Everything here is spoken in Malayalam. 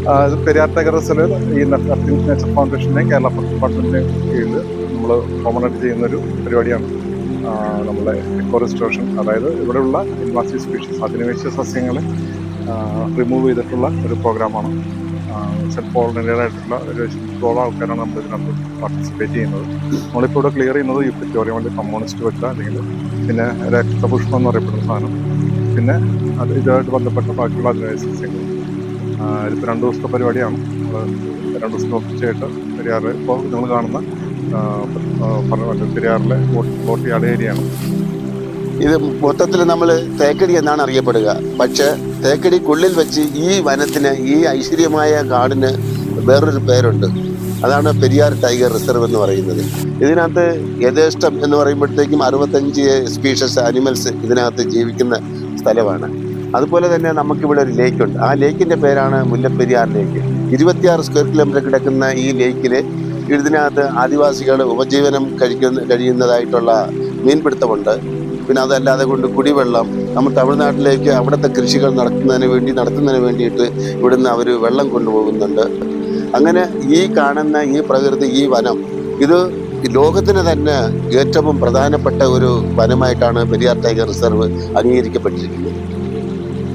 ഇത് പെരിയാർ ടൈഗർ റിസർവിൽ ഈ നേച്ചർ ഫൗണ്ടേഷൻ്റെയും കേരള ഫോറസ്റ്റ് ഡിപ്പാർട്ട്മെൻറ്റിൻ്റെയും കീഴിൽ നമ്മൾ കോമണായിട്ട് ചെയ്യുന്നൊരു പരിപാടിയാണ് നമ്മുടെ എക്കോ റെസ്റ്റോറേഷൻ. അതായത് ഇവിടെയുള്ള ഇൻവാസീവ് സ്പീഷീസ് അധിനിവേശ സസ്യങ്ങളെ റിമൂവ് ചെയ്തിട്ടുള്ള ഒരു പ്രോഗ്രാമാണ്. സെൽഫ് വോളണ്ടിയർ ആയിട്ടുള്ള ഒരു 100 ആൾക്കാരാണ് നമ്മൾ ഇതിനകത്ത് പാർട്ടിസിപ്പേറ്റ് ചെയ്യുന്നത്. നമ്മളിപ്പോൾ ഇവിടെ ക്ലിയർ ചെയ്യുന്നത് യൂപ്പിറ്റോറിയം വേണ്ടി കമ്മ്യൂണിസ്റ്റ് വെച്ച അല്ലെങ്കിൽ പിന്നെ രക്തപുഷ്പം എന്ന് പറയപ്പെടുന്ന സാധനം, പിന്നെ അത് ഇതുമായിട്ട് ബന്ധപ്പെട്ട ബാക്കിയുള്ള അധിനിവേശ സസ്യങ്ങൾ. ഇതിപ്പോൾ 2 ദിവസത്തെ പരിപാടിയാണ്. നമ്മൾ 2 ദിവസത്തെ ഒപ്പിച്ചായിട്ട് പെരിയാറ് ഇപ്പോൾ നിങ്ങൾ കാണുന്ന പെരിയാറിലെ ബോട്ട് യാർഡ് ഏരിയയാണ്. ഇത് മൊത്തത്തിൽ നമ്മൾ തേക്കടി എന്നാണ് അറിയപ്പെടുക. പക്ഷെ തേക്കടിക്കുള്ളിൽ വെച്ച് ഈ വനത്തിന്, ഈ ഐശ്വര്യമായ കാടിന് വേറൊരു പേരുണ്ട്. അതാണ് പെരിയാർ ടൈഗർ റിസർവ് എന്ന് പറയുന്നത്. ഇതിനകത്ത് യഥേഷ്ടം എന്ന് പറയുമ്പോഴത്തേക്കും 65 സ്പീഷീസ് അനിമൽസ് ഇതിനകത്ത് ജീവിക്കുന്ന സ്ഥലമാണ്. അതുപോലെ തന്നെ നമുക്കിവിടെ ഒരു ലേക്കുണ്ട്. ആ ലേക്കിൻ്റെ പേരാണ് മുല്ലപ്പെരിയാർ ലേക്ക്. 26 സ്ക്വയർ കിലോമീറ്റർ കിടക്കുന്ന ഈ ലേക്കിൽ ഇതിനകത്ത് ആദിവാസികൾ ഉപജീവനം കഴിയുന്നതായിട്ടുള്ള മീൻപിടുത്തമുണ്ട്. പിന്നെ അതല്ലാതെ കൊണ്ട് കുടിവെള്ളം, നമ്മൾ തമിഴ്നാട്ടിലേക്ക് അവിടുത്തെ കൃഷികൾ നടത്തുന്നതിന് വേണ്ടിയിട്ട് ഇവിടുന്ന് അവർ വെള്ളം കൊണ്ടുപോകുന്നുണ്ട്. അങ്ങനെ ഈ കാണുന്ന ഈ പ്രകൃതി, ഈ വനം, ഇത് ലോകത്തിന് തന്നെ ഏറ്റവും പ്രധാനപ്പെട്ട ഒരു വനമായിട്ടാണ് പെരിയാർ ടൈഗർ റിസർവ് അംഗീകരിക്കപ്പെട്ടിരിക്കുന്നത്.